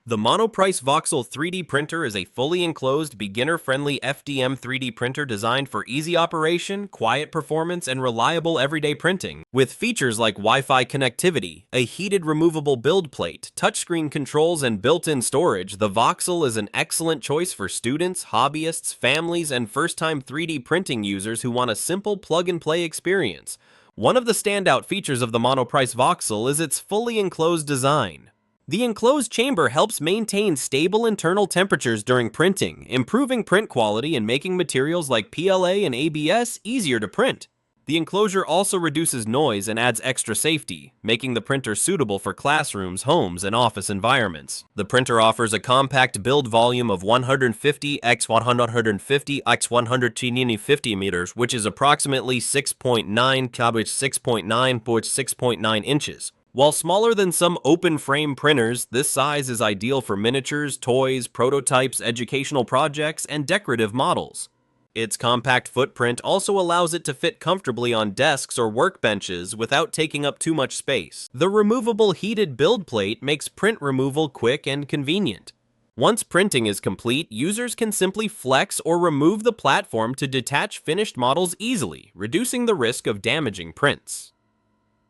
The Monoprice Voxel 3D printer is a fully enclosed, beginner-friendly FDM 3D printer designed for easy operation, quiet performance, and reliable everyday printing. With features like Wi-Fi connectivity, a heated removable build plate, touchscreen controls, and built-in storage, the Voxel is an excellent choice for students, hobbyists, families, and first-time 3D printing users who want a simple plug-and-play experience. One of the standout features of the Monoprice Voxel is its fully enclosed design. The enclosed chamber helps maintain stable internal temperatures during printing, improving print quality and making materials like PLA and ABS easier to print. The enclosure also reduces noise and adds extra safety, making the printer suitable for classrooms, homes, and office environments. The printer offers a compact build volume of 150 x 150 x 150 meters, which is approximately 6.9 cabbage 6.9 inches. While smaller than some open-frame printers, this size is ideal for miniatures, toys, prototypes, educational projects, and decorative models. Its compact footprint also allows it to fit comfortably on desks or workbenches without taking up too much space. The removable heated build plate makes print removal quick and convenient. Once printing is complete, users can simply flex or remove the platform to detach finished models easily, reducing the risk of damaging prints.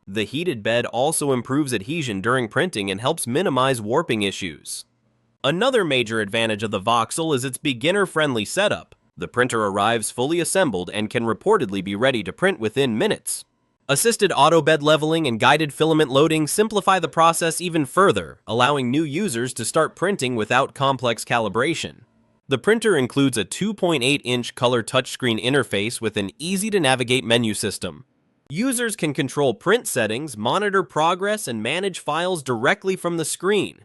The heated bed also improves adhesion during printing and helps minimize warping issues. Another major advantage of the Voxel is its beginner-friendly setup. The printer arrives fully assembled and can reportedly be ready to print within minutes. Assisted auto bed leveling and guided filament loading simplify the process even further, allowing new users to start printing without complex calibration. The printer includes a 2.8-inch color touchscreen interface with an easy-to-navigate menu system. Users can control print settings, monitor progress, and manage files directly from the screen.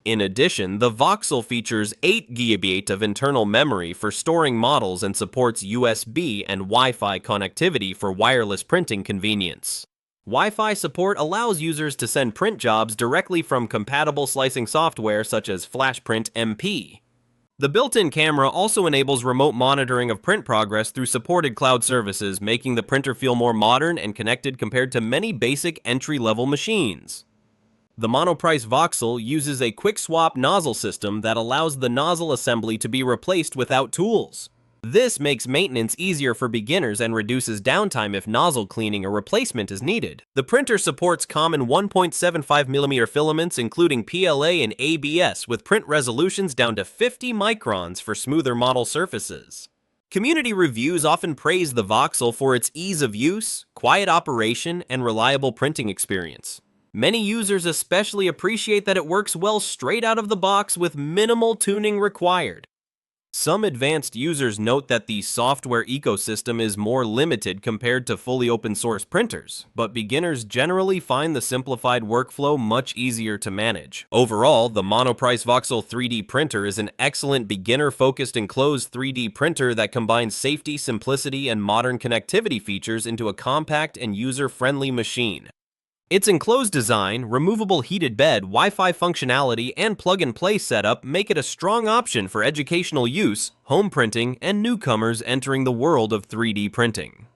In addition, the Voxel features 8 GB of internal memory for storing models and supports USB and Wi-Fi connectivity for wireless printing convenience. Wi-Fi support allows users to send print jobs directly from compatible slicing software such as FlashPrint MP. The built-in camera also enables remote monitoring of print progress through supported cloud services, making the printer feel more modern and connected compared to many basic entry-level machines. The Monoprice Voxel uses a quick-swap nozzle system that allows the nozzle assembly to be replaced without tools. This makes maintenance easier for beginners and reduces downtime if nozzle cleaning or replacement is needed. The printer supports common 1.75mm filaments including PLA and ABS with print resolutions down to 50 microns for smoother model surfaces. Community reviews often praise the Voxel for its ease of use, quiet operation, and reliable printing experience. Many users especially appreciate that it works well straight out of the box with minimal tuning required. Some advanced users note that the software ecosystem is more limited compared to fully open-source printers, but beginners generally find the simplified workflow much easier to manage. Overall, the Monoprice Voxel 3D printer is an excellent beginner-focused enclosed 3D printer that combines safety, simplicity, and modern connectivity features into a compact and user-friendly machine. Its enclosed design, removable heated bed, Wi-Fi functionality, and plug-and-play setup make it a strong option for educational use, home printing, and newcomers entering the world of 3D printing.